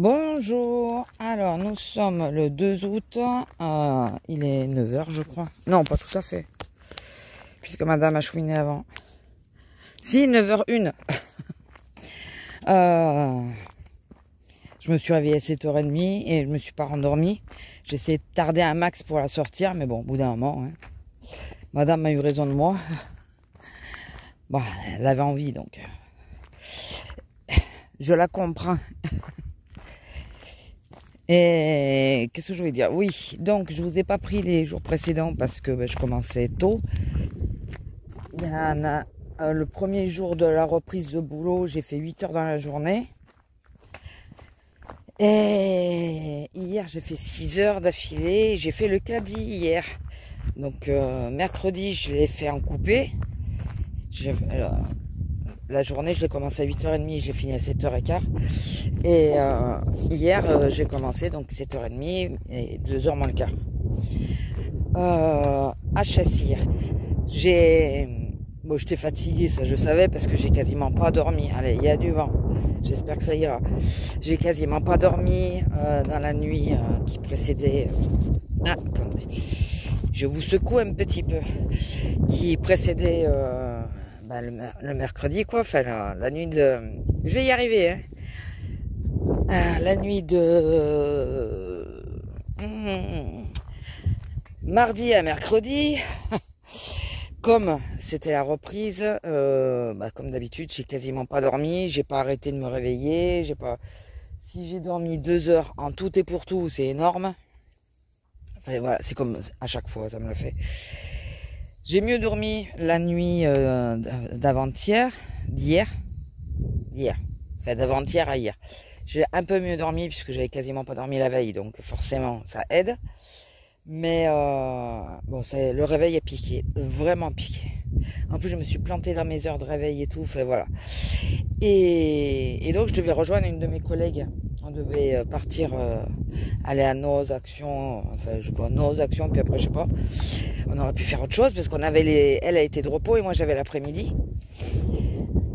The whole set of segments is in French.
Bonjour, alors nous sommes le 2 août, il est 9 h je crois. Non, pas tout à fait, puisque madame a chouiné avant. Si, 9 h 01. Je me suis réveillée à 7 h 30 et je me suis pas rendormie. J'ai essayé de tarder un max pour la sortir, mais bon, au bout d'un moment, hein, madame a eu raison de moi. Bon, elle avait envie, donc je la comprends. Et qu'est-ce que je voulais dire? Oui, donc je vous ai pas pris les jours précédents parce que je commençais tôt. Il y en a le premier jour de la reprise de boulot, j'ai fait 8 heures dans la journée. Et hier, j'ai fait 6 heures d'affilée. J'ai fait le caddie hier. Donc mercredi, je l'ai fait en coupé. La journée, je l'ai commencé à 8 h 30, j'ai fini à 7 h 15. Et hier, j'ai commencé donc 7 h 30 et 2 h moins le quart. À Chassir. Bon, j'étais fatiguée, ça je savais, parce que j'ai quasiment pas dormi. Allez, il y a du vent. J'espère que ça ira. J'ai quasiment pas dormi dans la nuit qui précédait. Attendez. Je vous secoue un petit peu. Qui précédait le mercredi, quoi. Enfin, la nuit de... Je vais y arriver, hein. La nuit de... mardi à mercredi. Comme c'était la reprise, comme d'habitude, j'ai quasiment pas dormi. J'ai pas arrêté de me réveiller. Si j'ai dormi 2 heures en tout et pour tout, c'est énorme. Enfin, voilà, c'est comme à chaque fois, ça me le fait. J'ai mieux dormi la nuit d'avant-hier, d'hier, enfin d'avant-hier à hier. J'ai un peu mieux dormi puisque j'avais quasiment pas dormi la veille, donc forcément ça aide. Mais bon, le réveil a piqué, vraiment piqué. En plus, je me suis plantée dans mes heures de réveil et tout, enfin voilà. Et donc, je devais rejoindre une de mes collègues. On devait partir, aller à nos actions, enfin, je sais pas, nos actions, puis après, je sais pas. On aurait pu faire autre chose parce qu'on avait elle a été de repos et moi, j'avais l'après-midi.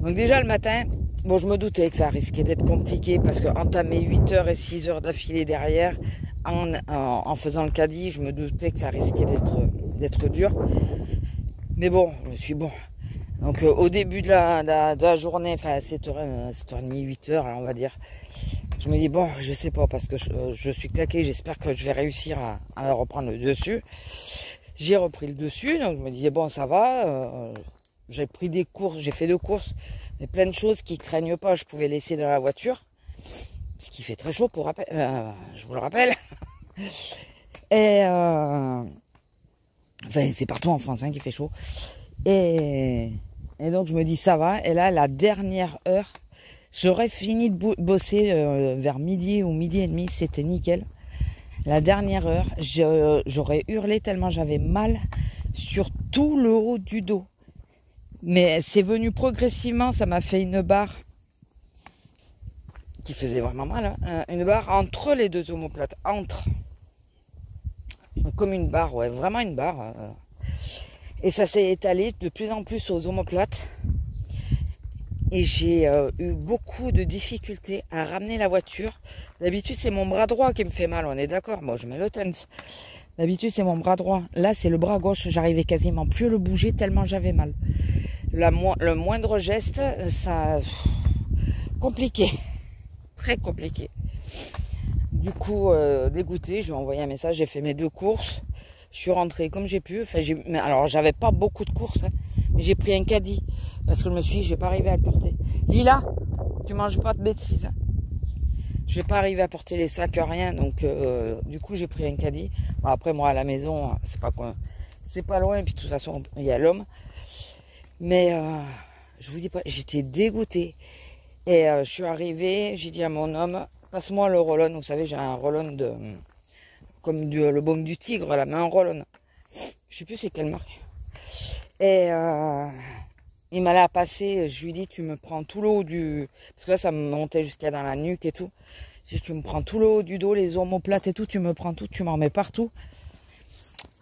Donc, déjà, le matin, bon, je me doutais que ça risquait d'être compliqué parce que entamer 8 heures et 6 heures d'affilée derrière, en faisant le caddie, je me doutais que ça risquait d'être dur. Mais bon, je me suis bon. Donc au début de la journée, enfin 7h, 7h30, 8h, on va dire, je me dis bon, je sais pas, parce que je suis claqué, j'espère que je vais réussir à reprendre le dessus. J'ai repris le dessus, donc je me disais bon, ça va. J'ai pris des courses, j'ai fait 2 courses, mais plein de choses qui craignent pas, je pouvais laisser dans la voiture. Parce qu'il fait très chaud, je vous le rappelle. Et enfin, c'est partout en France qu'il fait chaud. Et donc je me dis ça va. Et là, la dernière heure, j'aurais fini de bosser vers midi ou midi et demi, c'était nickel. La dernière heure, j'aurais hurlé tellement j'avais mal sur tout le haut du dos. Mais c'est venu progressivement, ça m'a fait une barre qui faisait vraiment mal, hein. Une barre entre les 2 omoplates, comme une barre, ouais, vraiment une barre. Et ça s'est étalé de plus en plus aux omoplates. Et j'ai eu beaucoup de difficultés à ramener la voiture. D'habitude, c'est mon bras droit qui me fait mal, on est d'accord. Bon, je mets le TENS. D'habitude, c'est mon bras droit. Là, c'est le bras gauche. J'arrivais quasiment plus à le bouger tellement j'avais mal. Le moindre geste, ça... compliqué. Très compliqué. Du coup, dégoûté, je lui ai envoyé un message, j'ai fait mes 2 courses. Je suis rentrée comme j'ai pu. Enfin, alors, j'avais pas beaucoup de courses, hein, mais j'ai pris un caddie parce que je me suis dit, je vais pas arriver à le porter. Lila, tu manges pas de bêtises. Je vais pas arriver à porter les sacs, rien. Donc, du coup, j'ai pris un caddie. Bon, après, moi, à la maison, c'est pas loin. Et puis, de toute façon, il y a l'homme. Mais, je vous dis pas, j'étais dégoûtée. Et je suis arrivée, j'ai dit à mon homme, passe-moi le roll-on. Vous savez, j'ai un roll-on comme le baume du tigre, là, mais un roll-on. Je sais plus c'est quelle marque. Et il m'a là passé, je lui dis, tu me prends tout le haut du... Parce que là, ça me montait jusqu'à dans la nuque et tout. Je dis, tu me prends tout le haut du dos, les omoplates et tout, tu me prends tout, tu m'en mets partout.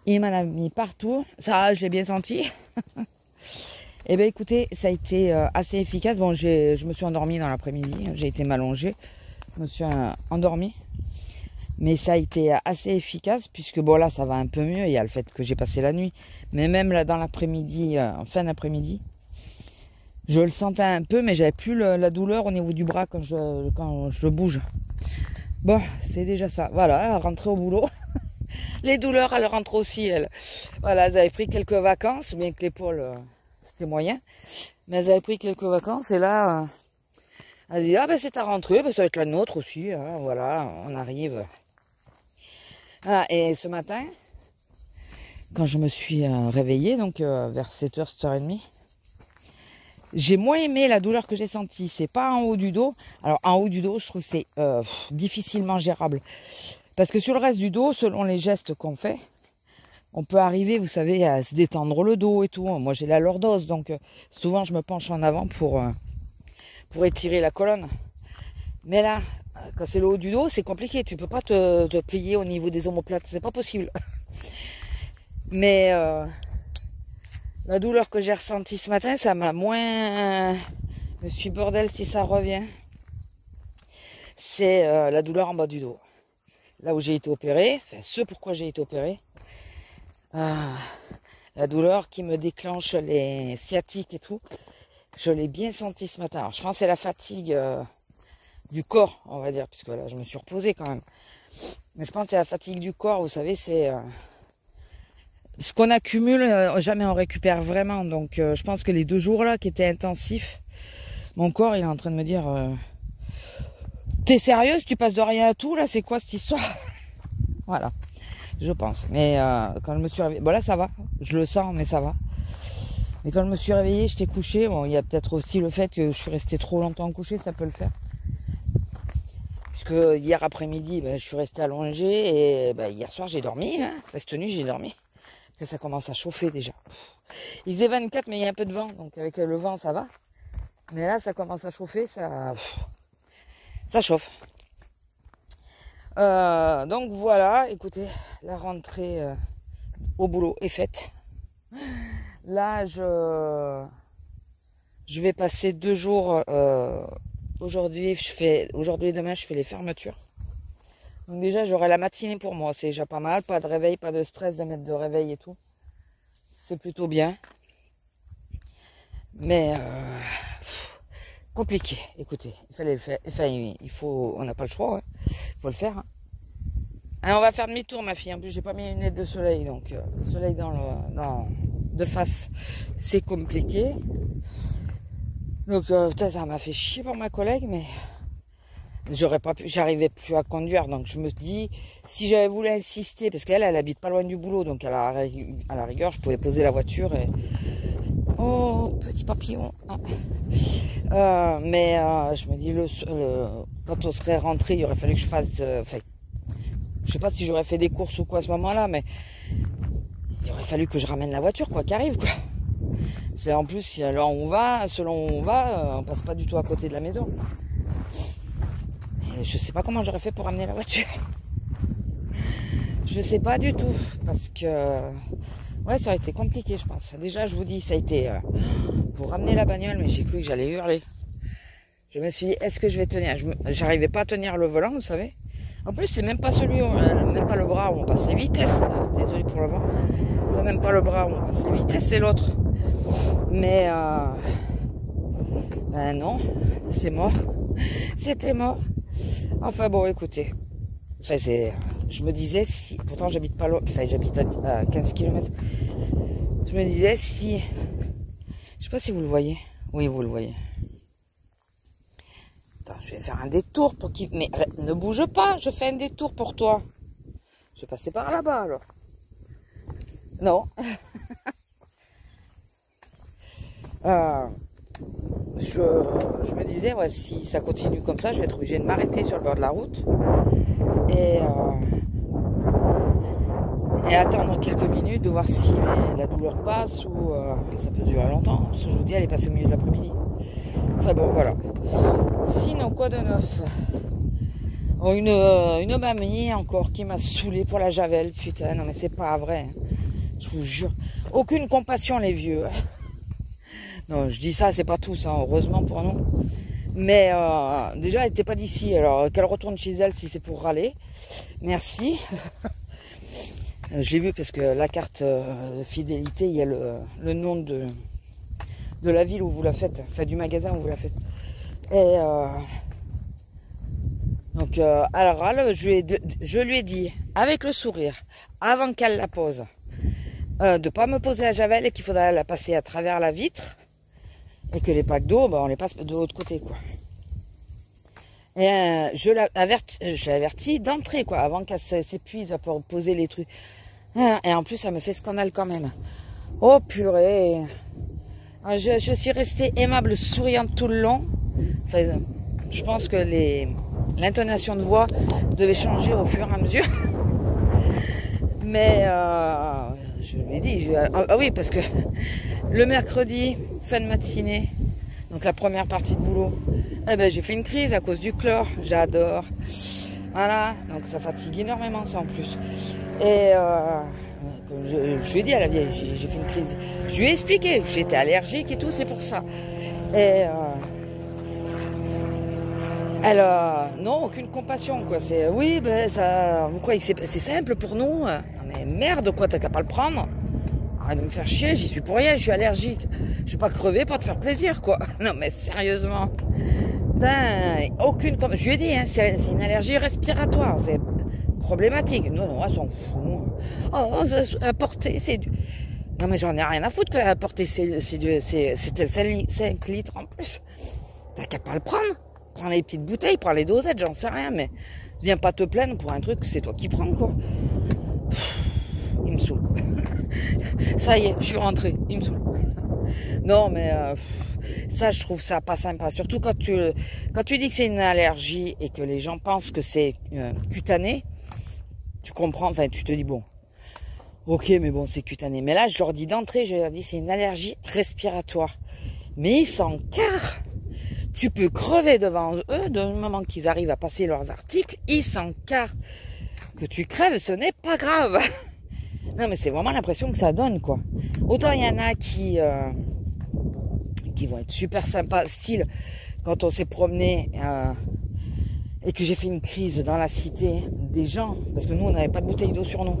Il m'en a mis partout. Ça, je l'ai bien senti. Eh bien, écoutez, ça a été assez efficace. Bon, je me suis endormie dans l'après-midi. J'ai été m'allonger. Je me suis endormie. Mais ça a été assez efficace puisque bon là ça va un peu mieux. Il y a le fait que j'ai passé la nuit. Mais même là dans l'après-midi, en fin d'après-midi, je le sentais un peu mais j'avais plus la douleur au niveau du bras quand je bouge. Bon, c'est déjà ça. Voilà, rentrer au boulot. Les douleurs, elles rentrent aussi, elles. Voilà, elles avaient pris quelques vacances, bien que l'épaule, c'était moyen. Mais elles avaient pris quelques vacances et là, elles disent, ah ben c'est ta rentrée, ben, ça va être la nôtre aussi. Hein, voilà, on arrive. Ah, et ce matin, quand je me suis réveillée, donc vers 7h, 7h30, j'ai moins aimé la douleur que j'ai sentie. C'est pas en haut du dos. Alors en haut du dos, je trouve que c'est difficilement gérable. Parce que sur le reste du dos, selon les gestes qu'on fait, on peut arriver, vous savez, à se détendre le dos et tout. Moi, j'ai la lordose, donc souvent je me penche en avant pour étirer la colonne. Mais là, quand c'est le haut du dos, c'est compliqué. Tu peux pas te plier au niveau des omoplates, c'est pas possible. Mais la douleur que j'ai ressentie ce matin, ça m'a moins... Je me suis bordel si ça revient. C'est la douleur en bas du dos. Là où j'ai été opérée, enfin ce pourquoi j'ai été opérée, la douleur qui me déclenche les sciatiques et tout, je l'ai bien senti ce matin. Alors, je pense que c'est la fatigue du corps, on va dire, puisque là je me suis reposée quand même. Mais je pense que c'est la fatigue du corps, vous savez, c'est ce qu'on accumule, jamais on récupère vraiment. Donc je pense que les 2 jours là qui étaient intensifs, mon corps il est en train de me dire t'es sérieuse, tu passes de rien à tout là, c'est quoi cette histoire? Voilà, je pense. Mais quand je me suis réveillée, bon là ça va, je le sens mais ça va. Mais quand je me suis réveillée, j'étais couchée. Bon, il y a peut-être aussi le fait que je suis restée trop longtemps couchée, ça peut le faire. Puisque hier après-midi, ben, je suis restée allongée et ben, hier soir j'ai dormi, hein. Enfin, cette nuit j'ai dormi. Ça commence à chauffer déjà. Il faisait 24 mais il y a un peu de vent, donc avec le vent ça va. Mais là ça commence à chauffer, ça chauffe. Donc voilà, écoutez, la rentrée au boulot est faite. Là, je vais passer 2 jours. Aujourd'hui et demain, je fais les fermetures. Donc déjà, j'aurai la matinée pour moi. C'est déjà pas mal. Pas de réveil, pas de stress de mettre de réveil et tout. C'est plutôt bien. Mais compliqué. Écoutez, il fallait le faire. Enfin, on n'a pas le choix. Il faut le faire. Hein. Alors, on va faire demi-tour, ma fille. En plus, j'ai pas mis une lunette de soleil, donc le soleil de face, c'est compliqué. Donc, ça m'a fait chier pour ma collègue, mais j'arrivais plus à conduire. Donc, je me dis, si j'avais voulu insister, parce qu'elle habite pas loin du boulot, donc à la rigueur, je pouvais poser la voiture et oh, petit papillon. Mais je me dis, quand on serait rentré, il aurait fallu que je fasse... je sais pas si j'aurais fait des courses ou quoi à ce moment-là, mais il aurait fallu que je ramène la voiture, quoi, qu'arrive, quoi. C'est en plus, selon où on va, on passe pas du tout à côté de la maison. Et je sais pas comment j'aurais fait pour ramener la voiture. Je sais pas du tout, parce que ouais, ça aurait été compliqué, je pense. Déjà, je vous dis, ça a été pour ramener la bagnole, mais j'ai cru que j'allais hurler. Je me suis dit, est-ce que je vais tenir? J'arrivais pas à tenir le volant, vous savez. En plus, c'est même pas même pas le bras où on passe les vitesses. Désolé pour le vent. C'est même pas le bras où on passe les vitesses, c'est l'autre. Mais ben non, c'est mort. C'était mort. Enfin bon, écoutez. Enfin, je me disais si. Pourtant, j'habite pas loin. Enfin, j'habite à 15 km. Je me disais si. Je sais pas si vous le voyez. Oui, vous le voyez. Attends, je vais faire un détour pour qu'il... Mais ne bouge pas, je fais un détour pour toi. Je vais passer par là-bas, alors. Non. Je me disais, ouais, si ça continue comme ça, je vais être obligée de m'arrêter sur le bord de la route. Et attendre quelques minutes, de voir si la douleur passe ou ça peut durer longtemps. Parce que je vous dis, elle est passée au milieu de l'après-midi. Enfin bon, voilà. Sinon, quoi de neuf? Oh, une mamie encore qui m'a saoulé pour la javel. Putain, non mais c'est pas vrai. Je vous jure. Aucune compassion les vieux. Non, je dis ça, c'est pas tout ça, heureusement pour nous. Mais déjà, elle n'était pas d'ici. Alors qu'elle retourne chez elle si c'est pour râler. Merci. Je l'ai vu parce que la carte de fidélité, il y a le nom de la ville où vous la faites. Enfin, du magasin où vous la faites. Et donc, elle râle. Je lui ai dit, avec le sourire, avant qu'elle la pose, de ne pas me poser la javel et qu'il faudrait la passer à travers la vitre. Et que les packs d'eau, on les passe de l'autre côté, quoi. Et je l'ai averti d'entrée, quoi, avant qu'elle s'épuise pour poser les trucs. Et en plus, ça me fait scandale quand même. Oh purée. Je suis restée aimable, souriante tout le long. Enfin, je pense que l'intonation de voix devait changer au fur et à mesure. Mais je lui ai dit, ah oui, parce que le mercredi, fin de matinée, donc la première partie de boulot, eh ben, j'ai fait une crise à cause du chlore. J'adore. Voilà, donc ça fatigue énormément ça en plus. Et je lui ai dit à la vieille, j'ai fait une crise. Je lui ai expliqué, j'étais allergique et tout, c'est pour ça. Et elle non, aucune compassion, quoi. C'est oui, ben ça. Vous croyez que c'est simple pour nous? Non mais merde, quoi, t'as qu'à pas le prendre. Arrête de me faire chier, j'y suis pour rien, je suis allergique. Je vais pas crever pour te faire plaisir, quoi. Non mais sérieusement. Ben, aucune compassion. Je lui ai dit, hein, c'est une allergie respiratoire, c'est problématique. Non, elle s'en fout. Oh, à porter, c'est du. Non mais j'en ai rien à foutre qu'à porter, c'était 5 litres en plus. T'as qu'à pas le prendre. Prends les petites bouteilles, prends les dosettes, j'en sais rien, mais viens pas te plaindre pour un truc que c'est toi qui prends, quoi. Il me saoule. Ça y est, je suis rentrée, il me saoule. Non, mais ça, je trouve ça pas sympa. Surtout quand tu dis que c'est une allergie et que les gens pensent que c'est cutané, tu comprends, enfin, tu te dis, bon, ok, mais bon, c'est cutané. Mais là, je leur dis d'entrée, je leur dis, c'est une allergie respiratoire. Mais ils s'en carrent. Tu peux crever devant eux, du moment qu'ils arrivent à passer leurs articles, ils s'en carrent. Que tu crèves, ce n'est pas grave. Non, mais c'est vraiment l'impression que ça donne, quoi. Autant il y en a qui vont être super sympas, style, quand on s'est promené et que j'ai fait une crise dans la cité, des gens, parce que nous, on n'avait pas de bouteille d'eau sur nous,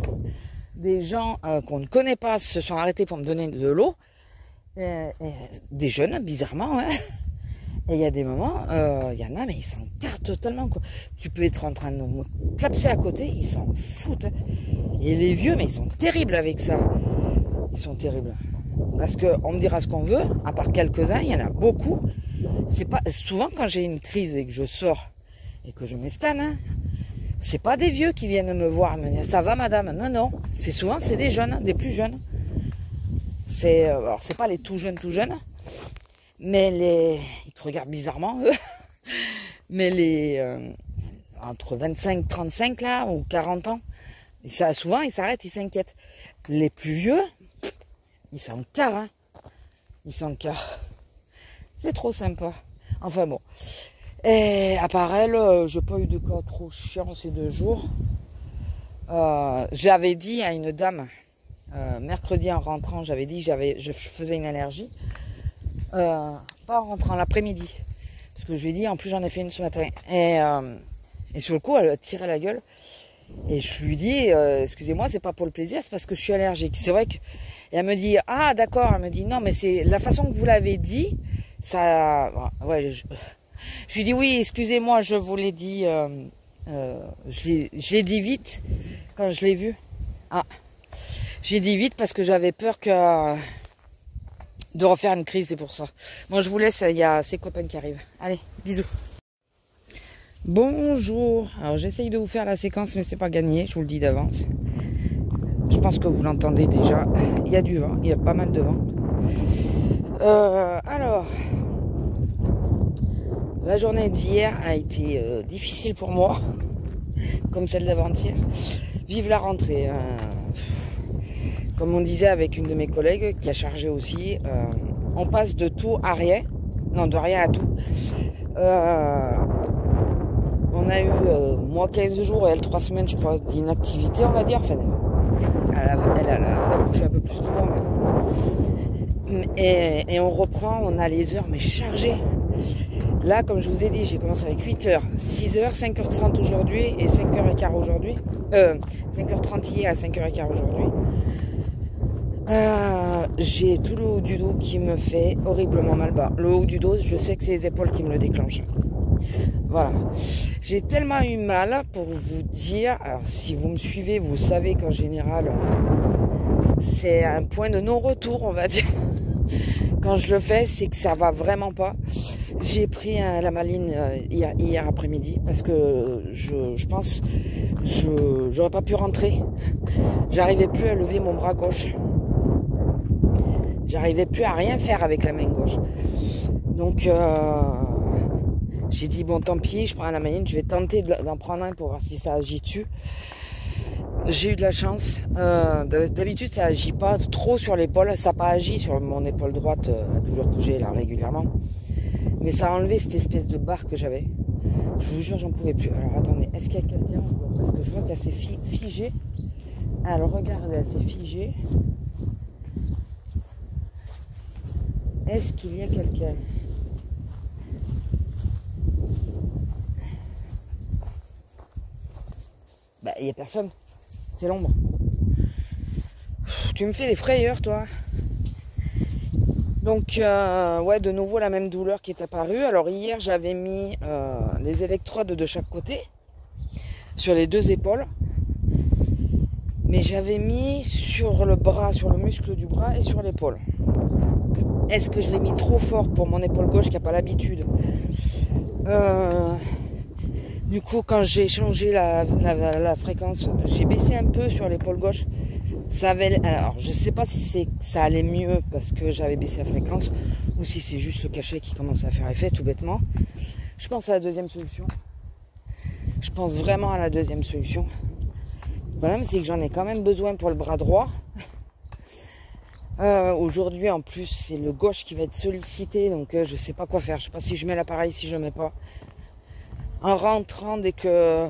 des gens qu'on ne connaît pas se sont arrêtés pour me donner de l'eau, des jeunes, bizarrement, hein. Et il y a des moments, il y en a, mais ils s'en cartent totalement, quoi. Tu peux être en train de me clapser à côté, ils s'en foutent. Et les vieux, mais ils sont terribles avec ça. Ils sont terribles. Parce qu'on me dira ce qu'on veut, à part quelques-uns, il y en a beaucoup. C'est pas souvent quand j'ai une crise et que je sors et que je m'escane, hein, c'est pas des vieux qui viennent me voir et me dire ça va madame. Non, c'est souvent c'est des jeunes, des plus jeunes. Alors c'est pas les tout jeunes, mais ils te regardent bizarrement, eux. Mais entre 25, 35 là, ou 40 ans, et ça, souvent ils s'arrêtent, ils s'inquiètent. Les plus vieux, ils s'en carrent, hein. Ils s'en carrent. C'est trop sympa. Enfin bon. Et à part elle, j'ai pas eu de cas trop chiant ces 2 jours. J'avais dit à une dame, mercredi en rentrant, j'avais dit que je faisais une allergie. Pas en rentrant l'après-midi. Parce que je lui ai dit, en plus j'en ai fait une ce matin. Et sur le coup, elle a tiré la gueule. Et je lui dis, excusez-moi, c'est pas pour le plaisir, c'est parce que je suis allergique. C'est vrai que. Et elle me dit, ah d'accord, elle me dit, non, mais c'est la façon que vous l'avez dit, ça. Ouais, je lui dis, oui, excusez-moi, je vous l'ai dit. Je l'ai dit vite quand je l'ai vu. Ah. J'ai dit vite parce que j'avais peur de refaire une crise, c'est pour ça. Bon, je vous laisse, il y a ses copains qui arrivent. Allez, bisous. Bonjour. Alors, j'essaye de vous faire la séquence, mais c'est pas gagné, je vous le dis d'avance. Je pense que vous l'entendez déjà. Il y a du vent, il y a pas mal de vent. Alors, la journée d'hier a été difficile pour moi, comme celle d'avant-hier. Vive la rentrée. Comme on disait avec une de mes collègues qui a chargé aussi, on passe de tout à rien. Non, de rien à tout. On a eu, moi, 15 jours et elle 3 semaines, je crois, d'inactivité, on va dire. Enfin, elle a bougé un peu plus que moi maintenant. Et on reprend, on a les heures, mais chargées. Là, comme je vous ai dit, j'ai commencé avec 8h, 6h, 5h30 aujourd'hui et 5h15 aujourd'hui. 5h30 hier et 5h15 aujourd'hui. J'ai tout le haut du dos qui me fait horriblement mal. Bah, le haut du dos, je sais que c'est les épaules qui me le déclenchent. Voilà. J'ai tellement eu mal pour vous dire. Alors, si vous me suivez, vous savez qu'en général, c'est un point de non-retour, on va dire. Quand je le fais, c'est que ça va vraiment pas. J'ai pris la maline hier après-midi parce que je pense j'aurais pas pu rentrer. J'arrivais plus à lever mon bras gauche. J'arrivais plus à rien faire avec la main gauche. Donc j'ai dit bon tant pis, je prends la maline, je vais tenter d'en prendre un pour voir si ça agit dessus. J'ai eu de la chance. D'habitude, ça agit pas trop sur l'épaule. Ça n'a pas agi sur mon épaule droite, la douleur que j'ai là régulièrement. Mais ça a enlevé cette espèce de barre que j'avais. Je vous jure, j'en pouvais plus. Alors attendez, est-ce qu'il y a quelqu'un? Parce que je vois qu'elle s'est figée. Alors regardez, elle s'est figée. Est-ce qu'il y a quelqu'un? Bah, il n'y a personne. C'est l'ombre. Tu me fais des frayeurs, toi. Donc, ouais, de nouveau la même douleur qui est apparue. Alors, hier, j'avais mis les électrodes de chaque côté, sur les deux épaules. Mais j'avais mis sur le bras, sur le muscle du bras et sur l'épaule. Est-ce que je l'ai mis trop fort pour mon épaule gauche qui n'a pas l'habitude? Du coup, quand j'ai changé la fréquence, j'ai baissé un peu sur l'épaule gauche. Alors, je ne sais pas si ça allait mieux parce que j'avais baissé la fréquence ou si c'est juste le cachet qui commence à faire effet, tout bêtement. Je pense à la deuxième solution. Je pense vraiment à la deuxième solution. Le problème, c'est que j'en ai quand même besoin pour le bras droit. Aujourd'hui, en plus, c'est le gauche qui va être sollicité, donc je ne sais pas quoi faire. Je ne sais pas si je mets l'appareil, si je ne mets pas. En rentrant, dès que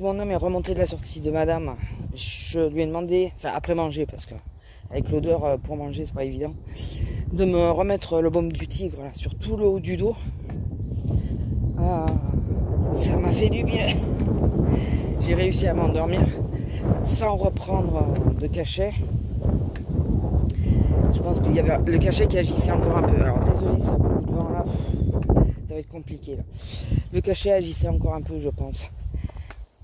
mon homme est remonté de la sortie de madame, je lui ai demandé, enfin après manger, parce que avec l'odeur pour manger c'est pas évident, de me remettre le baume du tigre là, sur tout le haut du dos. Ça m'a fait du bien. J'ai réussi à m'endormir sans reprendre de cachet. Je pense qu'il y avait le cachet qui agissait encore un peu. Alors désolé, c'est beaucoup de vent là. Ça va être compliqué là. Le cachet agissait encore un peu, je pense.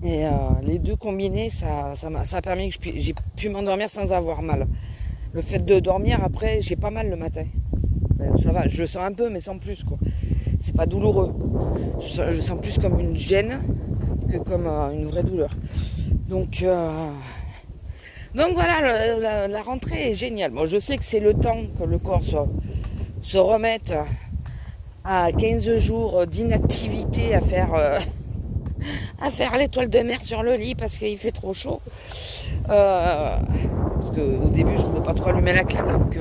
Et les deux combinés, ça a permis que j'ai pu m'endormir sans avoir mal. Le fait de dormir, après, j'ai pas mal le matin. Ça va, je le sens un peu, mais sans plus, quoi. C'est pas douloureux. Je sens plus comme une gêne que comme une vraie douleur. Donc voilà, la rentrée est géniale. Bon, je sais que c'est le temps que le corps se remette à 15 jours d'inactivité à faire l'étoile de mer sur le lit parce qu'il fait trop chaud. Parce qu'au début, je voulais pas trop allumer la clim, donc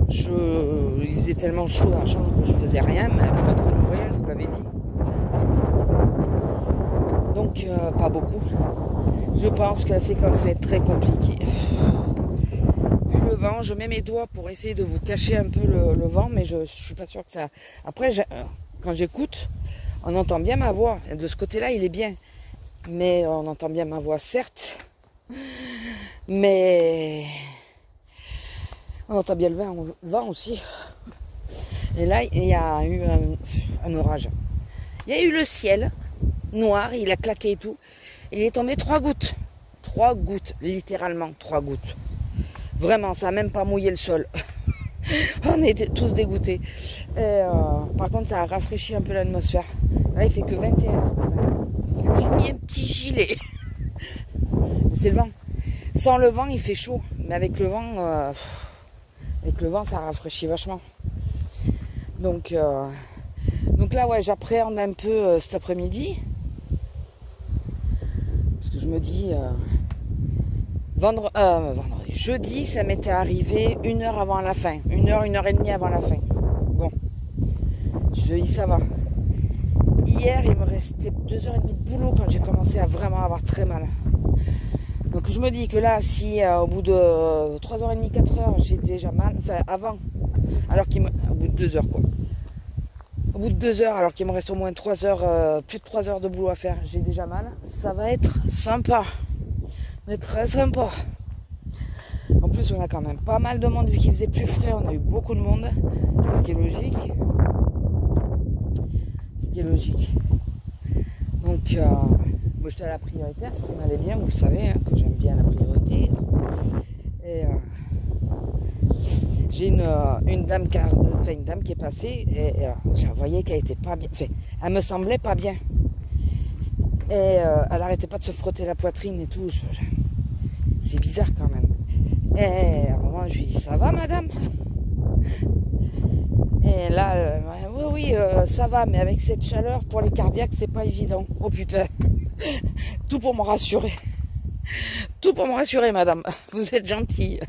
il faisait tellement chaud dans la chambre que je faisais rien, mais pas de coloriage, je vous l'avais dit. Donc, pas beaucoup. Je pense que la séquence va être très compliquée. Vu le vent, je mets mes doigts pour essayer de vous cacher un peu le vent, mais je suis pas sûre que ça... Après, quand j'écoute, on entend bien ma voix. De ce côté-là, il est bien. Mais on entend bien ma voix, certes. Mais on entend bien le vent aussi. Et là, il y a eu un orage. Il y a eu le ciel noir, il a claqué et tout. Il est tombé 3 gouttes. 3 gouttes, littéralement 3 gouttes. Vraiment, ça n'a même pas mouillé le sol. On était tous dégoûtés. Et, par contre, ça a rafraîchi un peu l'atmosphère. Là, il fait que 21 ce matin. J'ai mis un petit gilet. C'est le vent. Sans le vent, il fait chaud. Mais avec le vent, ça rafraîchit vachement. Donc là, ouais, j'appréhende un peu cet après-midi. Parce que je me dis... jeudi, ça m'était arrivé 1 heure avant la fin. 1 heure, 1 heure et demie avant la fin. Bon. Je dis, ça va. Hier, il me restait 2h30 de boulot quand j'ai commencé à vraiment avoir très mal. Donc je me dis que là, si au bout de 3h30, 4h, j'ai déjà mal, enfin avant, alors au bout de 2 heures quoi. au bout de 2 heures, alors qu'il me reste au moins 3 heures, plus de 3 heures de boulot à faire, j'ai déjà mal. Ça va être sympa, mais très sympa. En plus, on a quand même pas mal de monde, vu qu'il faisait plus frais, on a eu beaucoup de monde, ce qui est logique. Donc, moi j'étais à la prioritaire, ce qui m'allait bien, vous le savez, hein, que j'aime bien la priorité. Et j'ai une dame qui est passée, et je la voyais qu'elle était pas bien, enfin, elle me semblait pas bien. Et elle arrêtait pas de se frotter la poitrine et tout, c'est bizarre quand même. Et à un moment, je lui dis, ça va madame? Et là, oui, ça va, mais avec cette chaleur, pour les cardiaques, c'est pas évident. Oh putain, tout pour me rassurer. Tout pour me rassurer, madame. Vous êtes gentille.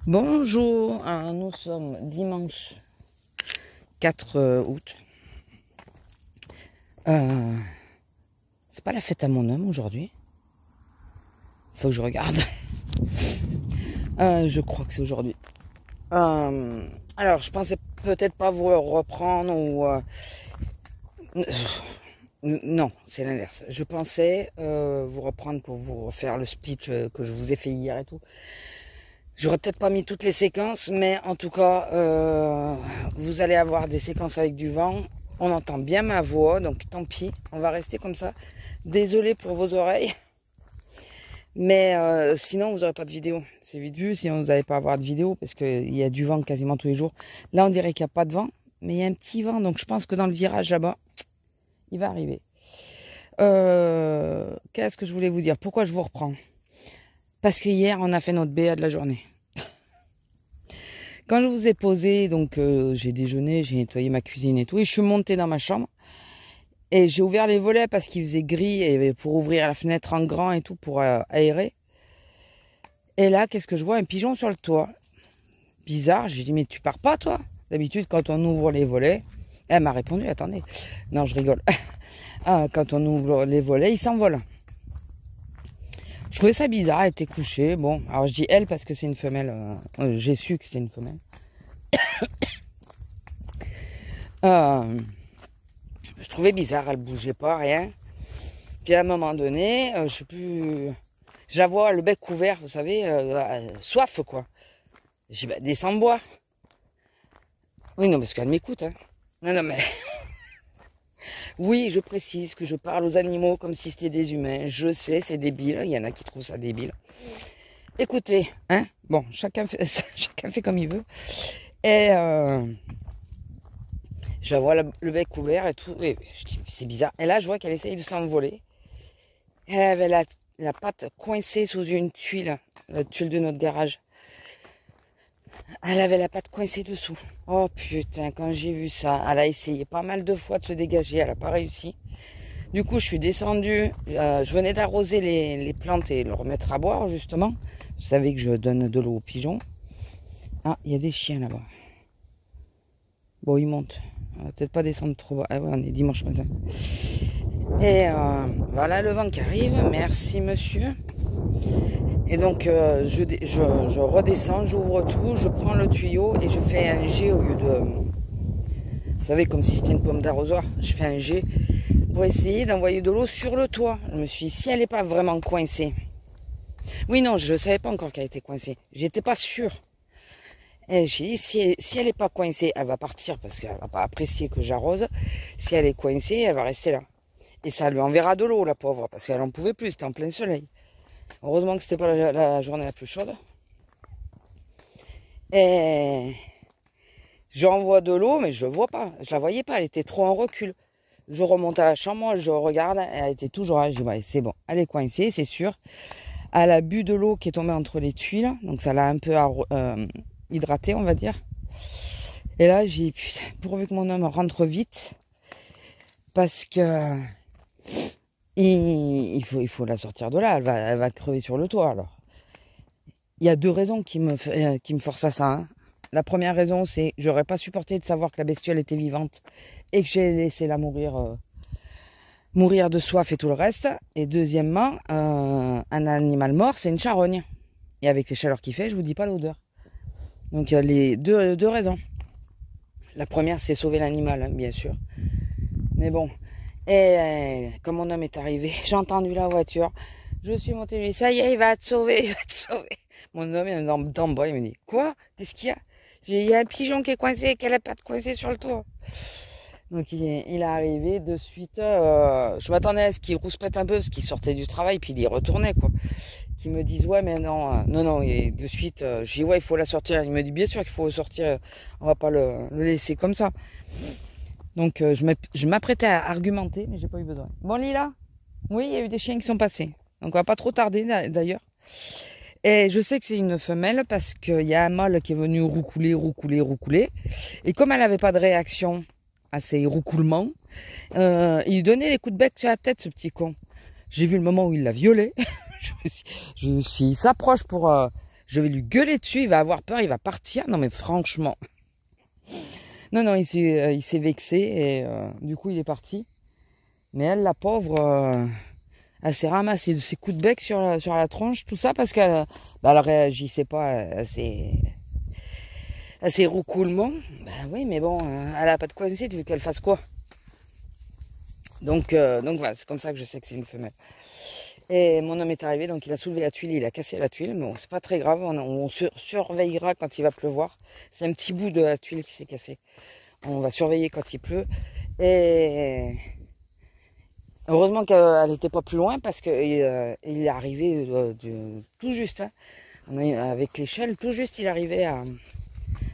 Bonjour, alors, nous sommes dimanche 4 août. C'est pas la fête à mon homme aujourd'hui. Faut que je regarde. Je crois que c'est aujourd'hui. Alors, je pensais peut-être pas vous reprendre ou... non, c'est l'inverse. Je pensais vous reprendre pour vous refaire le speech que je vous ai fait hier et tout. J'aurais peut-être pas mis toutes les séquences, mais en tout cas, vous allez avoir des séquences avec du vent. On entend bien ma voix, donc tant pis, on va rester comme ça. Désolé pour vos oreilles. Mais sinon, vous n'aurez pas de vidéo. C'est vite vu, sinon vous n'allez pas avoir de vidéo, parce qu'il y a du vent quasiment tous les jours. Là, on dirait qu'il n'y a pas de vent, mais il y a un petit vent, donc je pense que dans le virage là-bas, il va arriver. Qu'est-ce que je voulais vous dire? Pourquoi je vous reprends? Parce que hier, on a fait notre BA de la journée. Quand je vous ai posé, donc j'ai déjeuné, j'ai nettoyé ma cuisine et tout, et je suis montée dans ma chambre. Et j'ai ouvert les volets parce qu'il faisait gris et pour ouvrir la fenêtre en grand et tout pour aérer. Et là, qu'est-ce que je vois? Un pigeon sur le toit. Bizarre, j'ai dit, mais tu pars pas toi? D'habitude, quand on ouvre les volets, elle m'a répondu, attendez, non je rigole. Quand on ouvre les volets, il s'envole. Je trouvais ça bizarre, elle était couchée. Bon, alors je dis elle parce que c'est une femelle. J'ai su que c'était une femelle. Je trouvais bizarre, elle bougeait pas, rien. Puis à un moment donné, je sais plus, je la vois le bec ouvert, vous savez, soif quoi. J'ai dit, bah, descends boire. Oui, non, parce qu'elle m'écoute, hein. Non, mais... Oui, je précise que je parle aux animaux comme si c'était des humains. Je sais, c'est débile, il y en a qui trouvent ça débile. Écoutez, hein, bon, chacun fait comme il veut. Et... je la vois le bec ouvert et tout. Et je dis, c'est bizarre. Et là, je vois qu'elle essaye de s'envoler. Elle avait la patte coincée sous une tuile. La tuile de notre garage. Elle avait la patte coincée dessous. Oh putain, quand j'ai vu ça, elle a essayé pas mal de fois de se dégager. Elle n'a pas réussi. Du coup, je suis descendue. Je venais d'arroser les plantes et le remettre à boire, justement. Vous savez que je donne de l'eau aux pigeons. Ah, il y a des chiens là-bas. Bon, ils montent. On va peut-être pas descendre trop bas. Ah ouais, on est dimanche matin. Et voilà le vent qui arrive. Merci monsieur. Et donc je redescends, j'ouvre tout, je prends le tuyau et je fais un jet au lieu de... Vous savez, comme si c'était une pomme d'arrosoir. Je fais un jet pour essayer d'envoyer de l'eau sur le toit. Je me suis dit, si elle n'est pas vraiment coincée. Oui, non, je ne savais pas encore qu'elle était coincée. J'étais pas sûre. Et j'ai dit, si elle n'est pas coincée, elle va partir parce qu'elle va pas apprécier que j'arrose. Si elle est coincée, elle va rester là. Et ça lui enverra de l'eau, la pauvre, parce qu'elle n'en pouvait plus, c'était en plein soleil. Heureusement que c'était pas la journée la plus chaude. Et j'envoie de l'eau, mais je vois pas. Je la voyais pas, elle était trop en recul. Je remonte à la chambre, je regarde, elle était toujours là. Je dis, ouais, c'est bon, elle est coincée, c'est sûr. Elle a bu de l'eau qui est tombée entre les tuiles, donc ça l'a un peu hydraté, on va dire. Et là, j'ai dit, putain, pourvu que mon homme rentre vite, parce que il faut la sortir de là, elle va crever sur le toit, alors. Il y a 2 raisons qui me forcent à ça, hein. La première raison, c'est que j'aurais pas supporté de savoir que la bestiole était vivante et que j'ai laissé la mourir de soif et tout le reste. Et deuxièmement, un animal mort, c'est une charogne. Et avec les chaleurs qu'il fait, je vous dis pas l'odeur. Donc il y a les deux raisons. La première, c'est sauver l'animal, hein, bien sûr. Mais bon. Et comme mon homme est arrivé, j'ai entendu la voiture. Je suis montée, je lui ai dit, ça y est, il va te sauver, il va te sauver. Mon homme, il me dans le bras, il me dit, quoi? Qu'est-ce qu'il y a? J'ai dit, il y a un pigeon qui est coincé, qu'elle n'a pas de coincé sur le toit. Donc il est arrivé de suite. Je m'attendais à ce qu'il rouspète un peu parce qu'il sortait du travail, puis il y retournait, quoi. Qui me disent, ouais, mais non, non, et de suite, j'ai dit, ouais, il faut la sortir. Il me dit, bien sûr qu'il faut sortir, on va pas le laisser comme ça. Donc je m'apprêtais à argumenter, mais j'ai pas eu besoin. Bon, Lila, oui, il y a eu des chiens qui sont passés. Donc on va pas trop tarder d'ailleurs. Et je sais que c'est une femelle parce qu'il y a un mâle qui est venu roucouler. Et comme elle n'avait pas de réaction à ces roucoulements, il donnait des coups de bec sur la tête, ce petit con. J'ai vu le moment où il l'a violé. S'il s'approche pour... je vais lui gueuler dessus, il va avoir peur, il va partir. Non mais franchement... Non, il s'est vexé et du coup il est parti. Mais elle, la pauvre, elle s'est ramassée de ses coups de bec sur la tronche, tout ça parce qu'elle elle réagissait pas à ses roucoulements. Ben oui, mais bon, elle a pas de coincé, tu veux qu'elle fasse quoi? Donc voilà, c'est comme ça que je sais que c'est une femelle. Et mon homme est arrivé, donc il a soulevé la tuile, il a cassé la tuile, mais bon, c'est pas très grave, on surveillera quand il va pleuvoir. C'est un petit bout de la tuile qui s'est cassé. On va surveiller quand il pleut. Et heureusement qu'elle n'était pas plus loin parce qu'il est arrivé tout juste. Hein. Avec l'échelle, tout juste, il arrivait à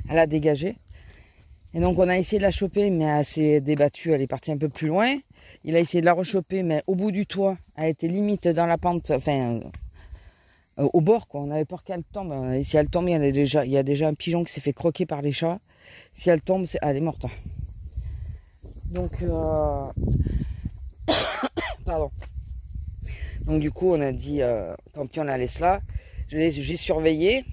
la dégager. Et donc on a essayé de la choper, mais elle s'est débattue, elle est partie un peu plus loin. Il a essayé de la rechoper, mais au bout du toit, elle était limite dans la pente, enfin au bord, quoi. On avait peur qu'elle tombe. Et si elle tombe, il y a déjà un pigeon qui s'est fait croquer par les chats. Si elle tombe, elle est morte. Donc, pardon. Donc du coup, on a dit, tant pis, on la laisse là. J'ai surveillé.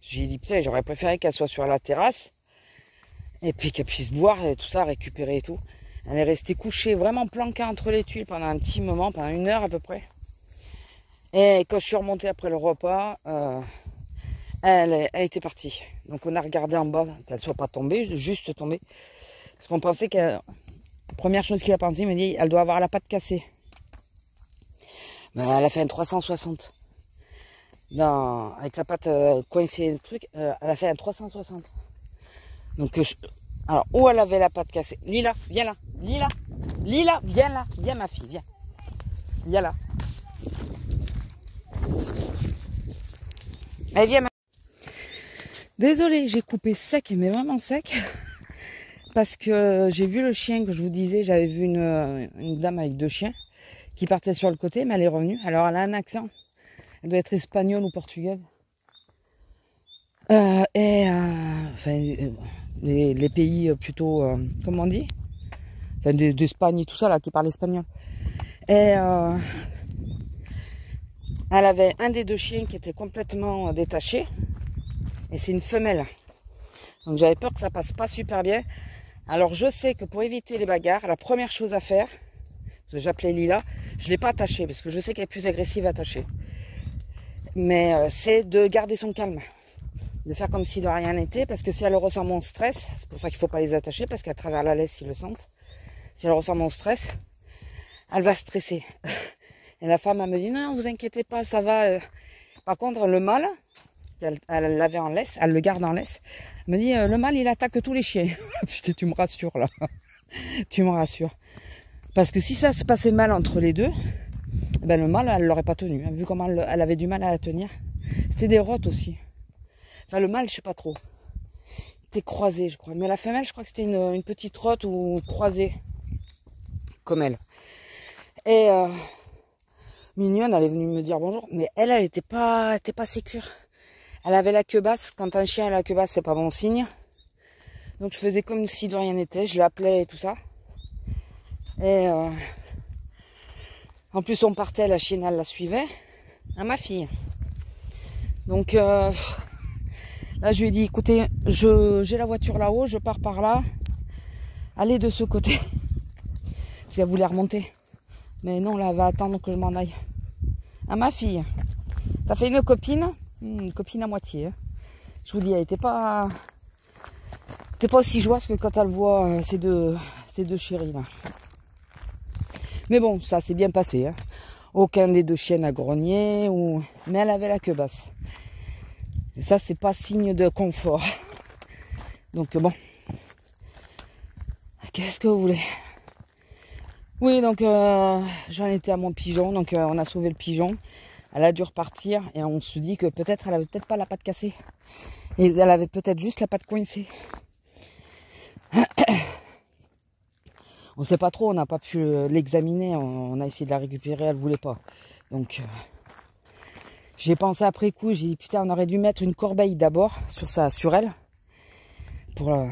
J'ai dit, putain, j'aurais préféré qu'elle soit sur la terrasse. Et puis qu'elle puisse boire et tout ça, récupérer et tout. Elle est restée couchée, vraiment planquée entre les tuiles pendant un petit moment, pendant 1 heure à peu près. Et quand je suis remontée après le repas, elle était partie. Donc on a regardé en bas, qu'elle ne soit pas tombée, juste tombée. Parce qu'on pensait qu'elle... Première chose qu'il a pensé, il m'a dit, elle doit avoir la patte cassée. Ben, elle a fait un 360. Avec la patte coincée, le truc, elle a fait un 360. Donc, alors, où elle avait la patte cassée? Lila, viens là. Lila, viens là. Viens ma fille, viens. Viens là. Allez, viens. Désolée, j'ai coupé sec, mais vraiment sec. Parce que j'ai vu le chien que je vous disais, j'avais vu une dame avec 2 chiens qui partait sur le côté, mais elle est revenue. Alors, elle a un accent. Elle doit être espagnole ou portugaise. Les pays plutôt, comment on dit, enfin, d'Espagne et tout ça, là, qui parlent espagnol. Et elle avait un des 2 chiens qui était complètement détaché. Et c'est une femelle. Donc j'avais peur que ça passe pas super bien. Alors je sais que pour éviter les bagarres, la première chose à faire, parce que j'appelais Lila, je ne l'ai pas attachée, parce que je sais qu'elle est plus agressive attachée. Mais c'est de garder son calme. De faire comme si de rien n'était, parce que si elle ressent mon stress, c'est pour ça qu'il ne faut pas les attacher, parce qu'à travers la laisse, ils le sentent. Si elle ressent mon stress, elle va stresser. Et la femme, elle me dit, non, vous inquiétez pas, ça va. Par contre, le mâle, elle l'avait en laisse, elle le garde en laisse. Elle me dit, le mâle, il attaque tous les chiens. Putain, tu me rassures, là. Tu me rassures. Parce que si ça se passait mal entre les deux, ben le mâle, elle ne l'aurait pas tenu. Hein, vu comment elle avait du mal à la tenir. C'était des rottes aussi. Enfin, le mâle, je sais pas trop. C'était croisé, je crois. Mais la femelle, je crois que c'était une petite rotte ou croisée. Comme elle. Et mignonne, elle est venue me dire bonjour. Mais elle était pas sécure. Elle avait la queue basse. Quand un chien a la queue basse, c'est pas bon signe. Donc je faisais comme si de rien n'était. Je l'appelais et tout ça. Et en plus, on partait, la chienne, elle la suivait. À ma fille. Donc là, je lui ai dit, écoutez, j'ai la voiture là-haut, je pars par là. Allez de ce côté. Parce qu'elle voulait remonter. Mais non, là, elle va attendre que je m'en aille. À ma fille. T'as fait une copine à moitié. Hein. Je vous dis, elle était pas t'es pas aussi joyeuse que quand elle voit ces deux chéris là. Mais bon, ça s'est bien passé. Hein. Aucun des deux chiens n'a grogné, mais elle avait la queue basse. Et ça, c'est pas signe de confort. Donc bon. Qu'est-ce que vous voulez? Oui, donc j'en étais à mon pigeon. Donc on a sauvé le pigeon. Elle a dû repartir et on se dit que peut-être elle avait peut-être pas la patte cassée. Et elle avait peut-être juste la patte coincée. On sait pas trop, on n'a pas pu l'examiner, on a essayé de la récupérer, elle voulait pas. Donc j'ai pensé après coup, j'ai dit putain on aurait dû mettre une corbeille d'abord sur elle. Pour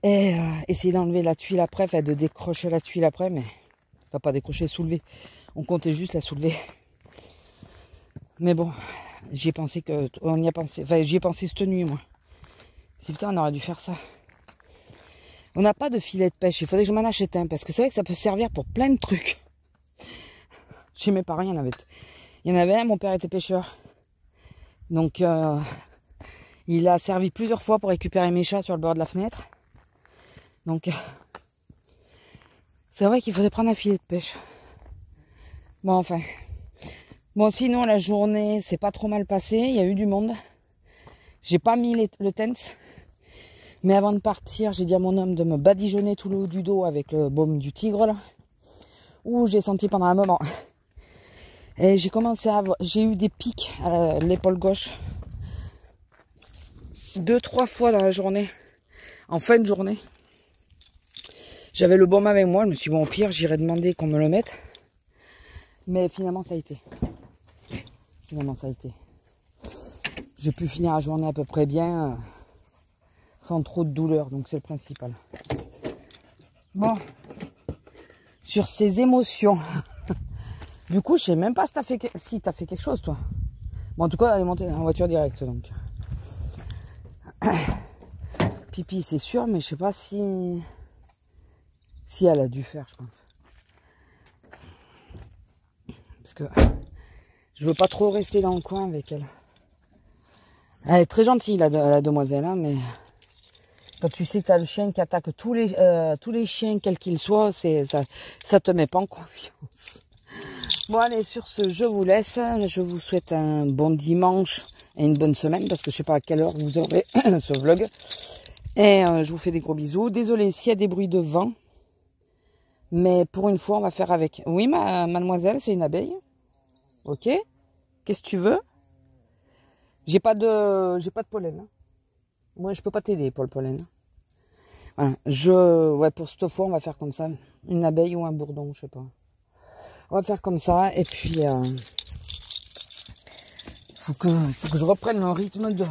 essayer d'enlever la tuile après, enfin de décrocher la tuile après, mais enfin, pas décrocher, soulever. On comptait juste la soulever. Mais bon, j'y ai pensé j'y ai pensé cette nuit moi. Si putain on aurait dû faire ça. On n'a pas de filet de pêche, il faudrait que je m'en achète un, parce que c'est vrai que ça peut servir pour plein de trucs. Chez mes parents, il y en avait un, mon père était pêcheur. Donc, il a servi plusieurs fois pour récupérer mes chats sur le bord de la fenêtre. Donc, c'est vrai qu'il faudrait prendre un filet de pêche. Bon, enfin. Bon, sinon, la journée, c'est pas trop mal passé, il y a eu du monde. J'ai pas mis le tent. Mais avant de partir, j'ai dit à mon homme de me badigeonner tout le haut du dos avec le baume du tigre, là. Où j'ai senti pendant un moment. Et j'ai commencé j'ai eu des pics à l'épaule gauche. 2-3 fois dans la journée. En fin de journée. J'avais le baume avec moi. Je me suis dit, bon, au pire, j'irai demander qu'on me le mette. Mais finalement, ça a été. J'ai pu finir la journée à peu près bien. Sans trop de douleur, donc c'est le principal. Bon, sur ces émotions, du coup, je sais même pas si t'as fait quelque chose, toi. Bon, en tout cas, elle est montée en voiture directe, donc. Pipi, c'est sûr, mais je sais pas si elle a dû faire, je pense. Parce que je veux pas trop rester dans le coin avec elle. Elle est très gentille, la demoiselle, hein, mais... Quand tu sais que tu as le chien qui attaque tous les chiens, quels qu'ils soient, ça te met pas en confiance. Bon, allez, sur ce, je vous laisse. Je vous souhaite un bon dimanche et une bonne semaine, parce que je sais pas à quelle heure vous aurez ce vlog. Et je vous fais des gros bisous. Désolée s'il y a des bruits de vent. Mais pour une fois, on va faire avec. Oui, mademoiselle, c'est une abeille. Ok. Qu'est-ce que tu veux? J'ai pas de pollen. Hein. Moi, je peux pas t'aider pour le pollen. Voilà. Ouais, pour cette fois, on va faire comme ça. Une abeille ou un bourdon, je sais pas. On va faire comme ça. Et puis, faut que je reprenne le rythme de...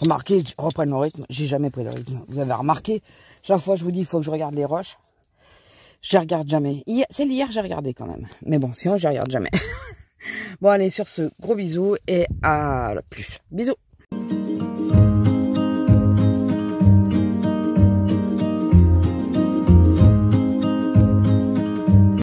Remarquez, je reprenne le rythme. J'ai jamais pris le rythme. Vous avez remarqué, chaque fois, je vous dis, il faut que je regarde les roches. Je les regarde jamais. C'est hier, j'ai regardé quand même. Mais bon, sinon, je les regarde jamais. Bon, allez, sur ce, gros bisous et à plus. Bisous.